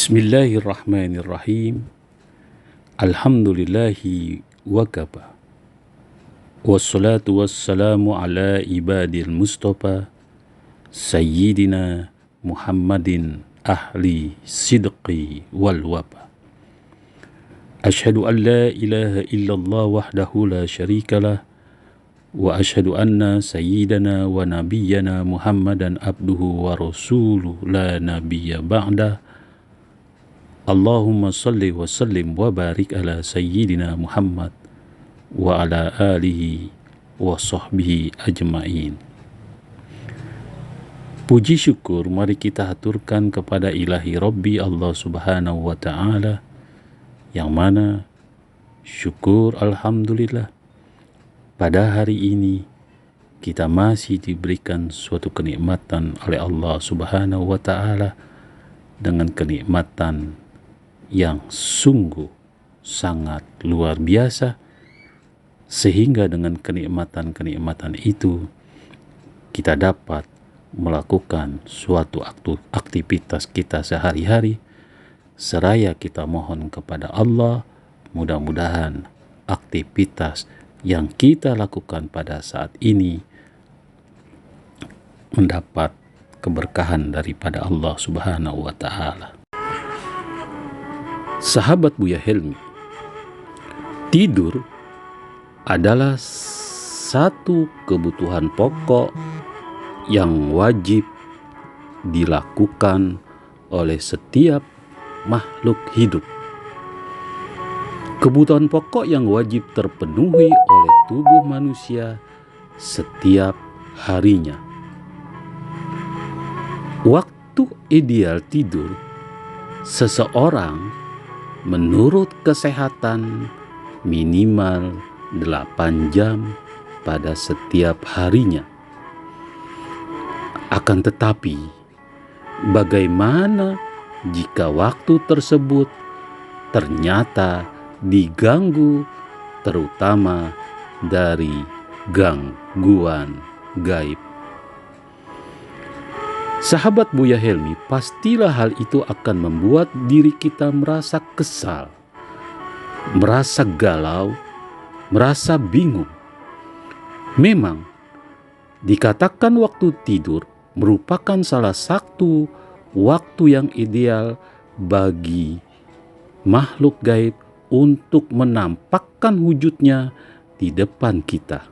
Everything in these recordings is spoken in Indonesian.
Bismillahirrahmanirrahim. Alhamdulillahi wa kafa. Wassalatu wassalamu ala ibadil mustafa Sayyidina Muhammadin ahli sidqi wal wafa. Ashhadu an la ilaha illallah wahdahu la syarikalah wa ashhadu anna sayyidana wa nabiyyana Muhammadan abduhu wa rasuluh la nabiyya ba'dah. Allahumma salli wa sallim wa barik ala sayyidina Muhammad wa ala alihi wa sahbihi ajma'in. Puji syukur mari kita haturkan kepada ilahi Rabbi Allah subhanahu wa ta'ala, yang mana syukur alhamdulillah pada hari ini kita masih diberikan suatu kenikmatan oleh Allah subhanahu wa ta'ala, dengan kenikmatan yang sungguh sangat luar biasa, sehingga dengan kenikmatan-kenikmatan itu kita dapat melakukan suatu aktivitas kita sehari-hari, seraya kita mohon kepada Allah mudah-mudahan aktivitas yang kita lakukan pada saat ini mendapat keberkahan daripada Allah subhanahu wa ta'ala. Sahabat Buya Helmi, tidur adalah satu kebutuhan pokok yang wajib dilakukan oleh setiap makhluk hidup. Kebutuhan pokok yang wajib terpenuhi oleh tubuh manusia setiap harinya. Waktu ideal tidur seseorang menurut kesehatan minimal 8 jam pada setiap harinya. Akan tetapi, bagaimana jika waktu tersebut ternyata diganggu, terutama dari gangguan gaib? Sahabat Buya Helmi, pastilah hal itu akan membuat diri kita merasa kesal, merasa galau, merasa bingung. Memang dikatakan waktu tidur merupakan salah satu waktu yang ideal bagi makhluk gaib untuk menampakkan wujudnya di depan kita.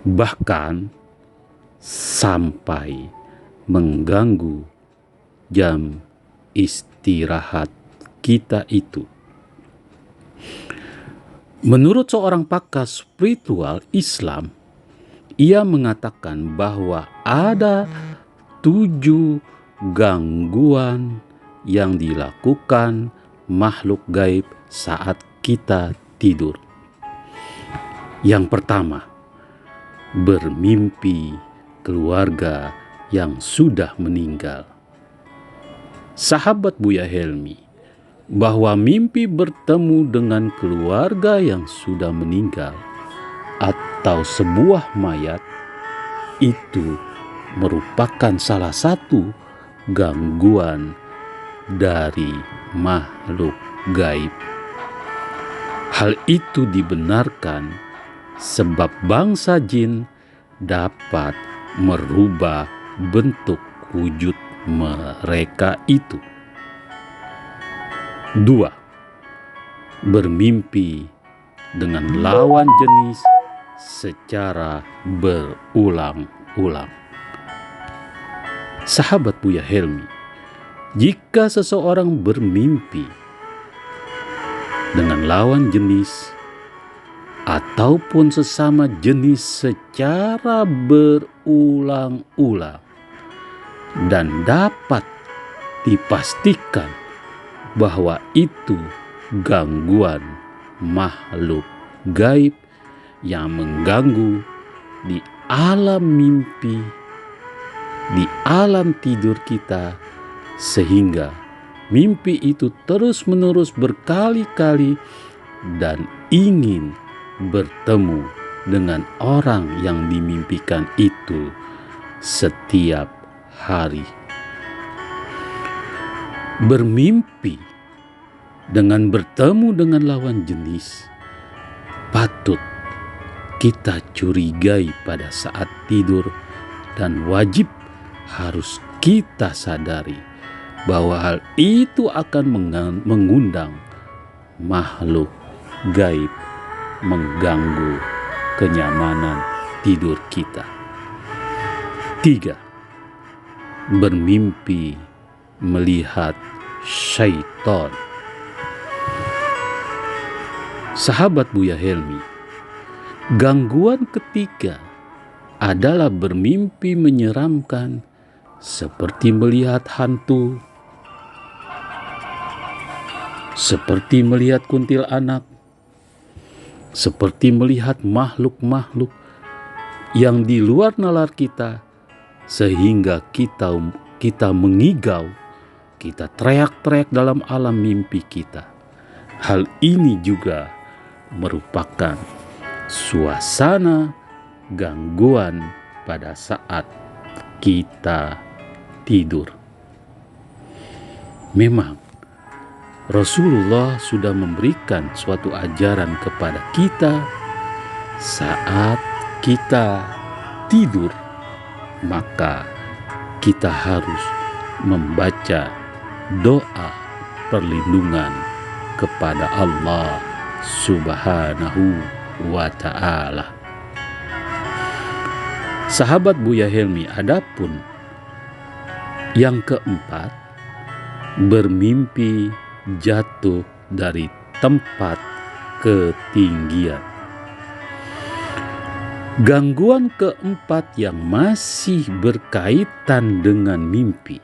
Bahkan sampai mengganggu jam istirahat kita itu. Menurut seorang pakar spiritual Islam, ia mengatakan bahwa ada 7 gangguan yang dilakukan makhluk gaib saat kita tidur. Yang pertama, bermimpi keluarga yang sudah meninggal. Sahabat Buya Helmi, bahwa mimpi bertemu dengan keluarga yang sudah meninggal atau sebuah mayat itu merupakan salah satu gangguan dari makhluk gaib. Hal itu dibenarkan sebab bangsa jin dapat merubah bentuk wujud mereka itu. 2. Bermimpi dengan lawan jenis secara berulang-ulang. Sahabat Buya Helmi, jika seseorang bermimpi dengan lawan jenis ataupun sesama jenis secara berulang-ulang dan dapat dipastikan bahwa itu gangguan makhluk gaib yang mengganggu di alam mimpi, di alam tidur kita, sehingga mimpi itu terus-menerus berkali-kali dan ingin bertemu dengan orang yang dimimpikan itu setiap hari. bermimpi dengan bertemu dengan lawan jenis, patut kita curigai pada saat tidur, dan wajib harus kita sadari bahwa hal itu akan mengundang makhluk gaib, mengganggu kenyamanan tidur kita. 3. Bermimpi melihat syaitan. Sahabat Buya Helmi, gangguan ketiga adalah bermimpi menyeramkan seperti melihat hantu, seperti melihat kuntilanak, seperti melihat makhluk-makhluk yang di luar nalar kita, sehingga kita mengigau, kita teriak-teriak dalam alam mimpi kita. Hal ini juga merupakan suasana gangguan pada saat kita tidur. Memang Rasulullah sudah memberikan suatu ajaran kepada kita saat kita tidur, maka kita harus membaca doa perlindungan kepada Allah Subhanahu wa Ta'ala. Sahabat Buya Helmi, adapun yang keempat, bermimpi jatuh dari tempat ketinggian. Gangguan keempat yang masih berkaitan dengan mimpi.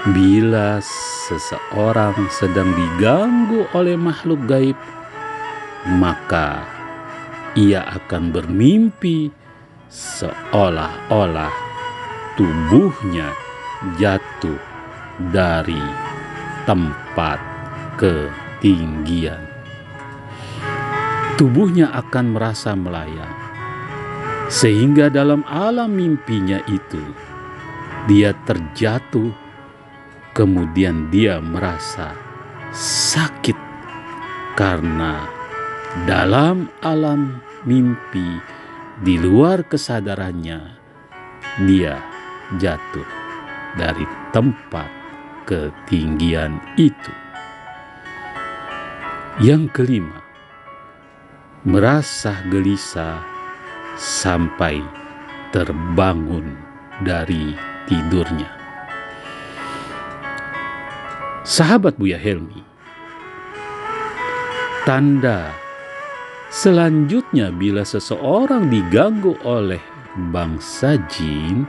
Bila seseorang sedang diganggu oleh makhluk gaib, maka ia akan bermimpi seolah-olah tubuhnya jatuh dari tempat ketinggian. Tubuhnya akan merasa melayang, sehingga dalam alam mimpinya itu dia terjatuh, kemudian dia merasa sakit karena dalam alam mimpi di luar kesadarannya dia jatuh dari tempat ketinggian itu. Yang kelima, merasa gelisah sampai terbangun dari tidurnya. Sahabat Buya Helmi, tanda selanjutnya bila seseorang diganggu oleh bangsa jin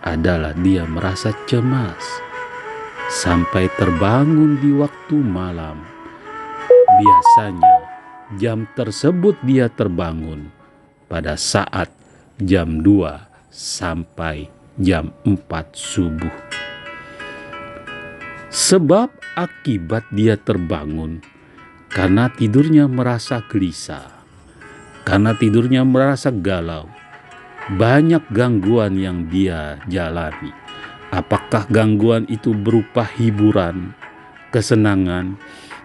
adalah dia merasa cemas sampai terbangun di waktu malam. Biasanya jam tersebut dia terbangun pada saat jam 2 sampai jam 4 subuh. Sebab akibat dia terbangun karena tidurnya merasa gelisah, karena tidurnya merasa galau. Banyak gangguan yang dia jalani. Apakah gangguan itu berupa hiburan, kesenangan,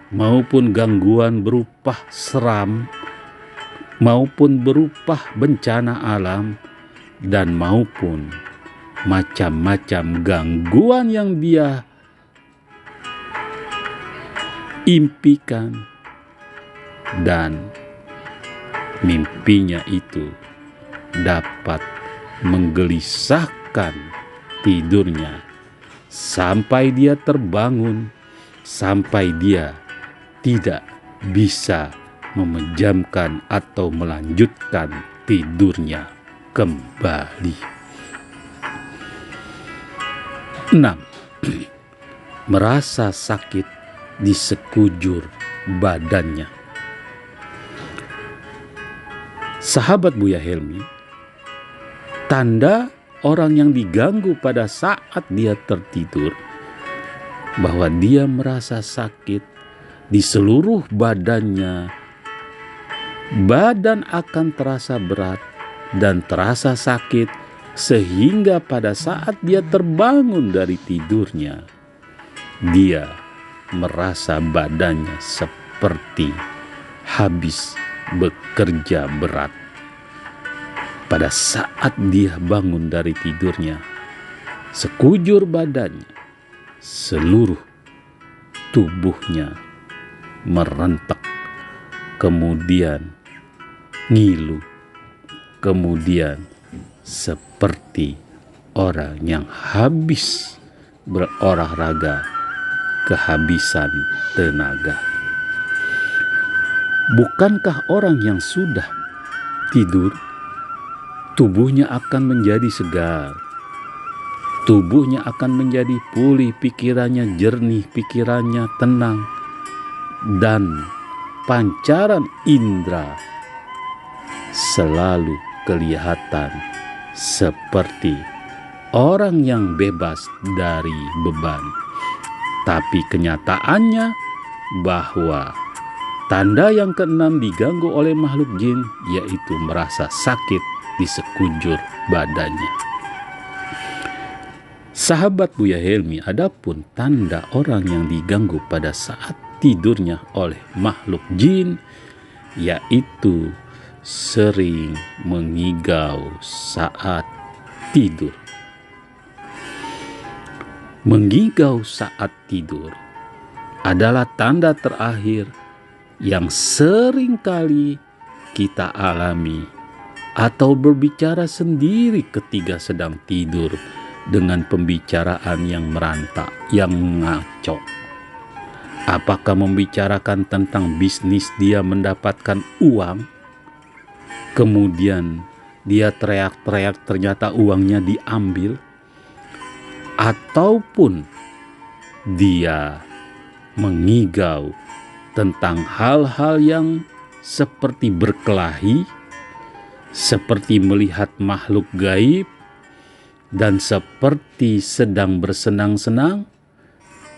maupun gangguan berupa seram, maupun berupa bencana alam, dan maupun macam-macam gangguan yang dia impikan, dan mimpinya itu dapat menggelisahkan tidurnya sampai dia terbangun, sampai dia tidak bisa memejamkan atau melanjutkan tidurnya kembali. 6. Merasa sakit di sekujur badannya. Sahabat Buya Helmi, tanda orang yang diganggu pada saat dia tertidur bahwa dia merasa sakit di seluruh badannya. Badan akan terasa berat dan terasa sakit, sehingga pada saat dia terbangun dari tidurnya, dia merasa badannya seperti habis bekerja berat. Pada saat dia bangun dari tidurnya, sekujur badannya, seluruh tubuhnya merentek, kemudian ngilu, kemudian seperti orang yang habis berolahraga kehabisan tenaga. Bukankah orang yang sudah tidur, tubuhnya akan menjadi segar, tubuhnya akan menjadi pulih, pikirannya jernih, pikirannya tenang, dan pancaran indera selalu kelihatan seperti orang yang bebas dari beban. Tapi kenyataannya bahwa tanda yang keenam diganggu oleh makhluk jin, yaitu merasa sakit di sekujur badannya. Sahabat Buya Helmi, adapun tanda orang yang diganggu pada saat tidurnya oleh makhluk jin, yaitu sering mengigau saat tidur. Mengigau saat tidur adalah tanda terakhir yang sering kali kita alami atau berbicara sendiri ketika sedang tidur dengan pembicaraan yang merantak, yang ngaco. Apakah membicarakan tentang bisnis dia mendapatkan uang, kemudian dia teriak-teriak ternyata uangnya diambil, ataupun dia mengigau tentang hal-hal yang seperti berkelahi, seperti melihat makhluk gaib, dan seperti sedang bersenang-senang,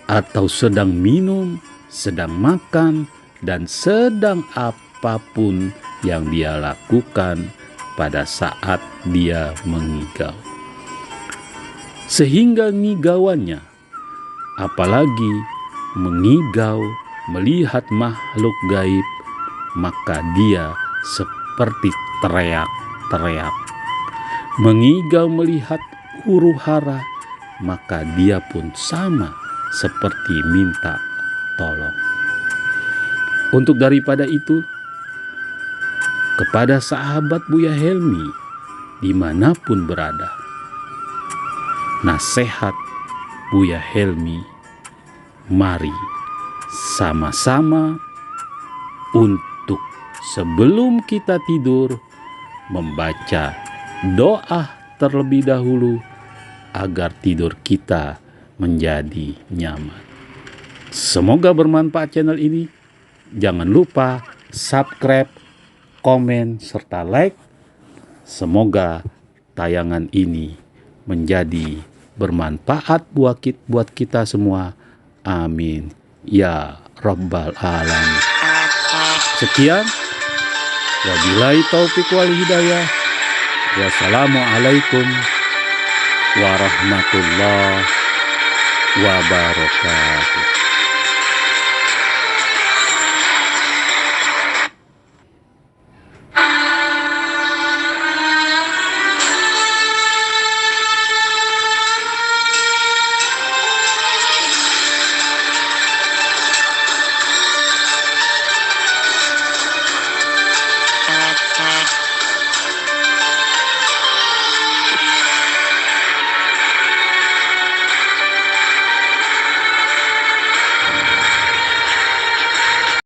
atau sedang minum, sedang makan, dan sedang apapun yang dia lakukan pada saat dia mengigau. Sehingga ngigauannya, apalagi mengigau melihat makhluk gaib, maka dia seperti teriak-teriak. Mengigau melihat huru hara, maka dia pun sama seperti minta tolong. Untuk daripada itu, kepada sahabat Buya Helmi dimanapun berada, nasihat Buya Helmi, mari sama-sama untuk sebelum kita tidur membaca doa terlebih dahulu agar tidur kita menjadi nyaman. Semoga bermanfaat channel ini. Jangan lupa subscribe, komen, serta like. Semoga tayangan ini menjadi bermanfaat buat kita semua. Amin ya Rabbal Alamin. Sekian, wabillahi taufik wal hidayah. Wassalamualaikum warahmatullahi wabarakatuh.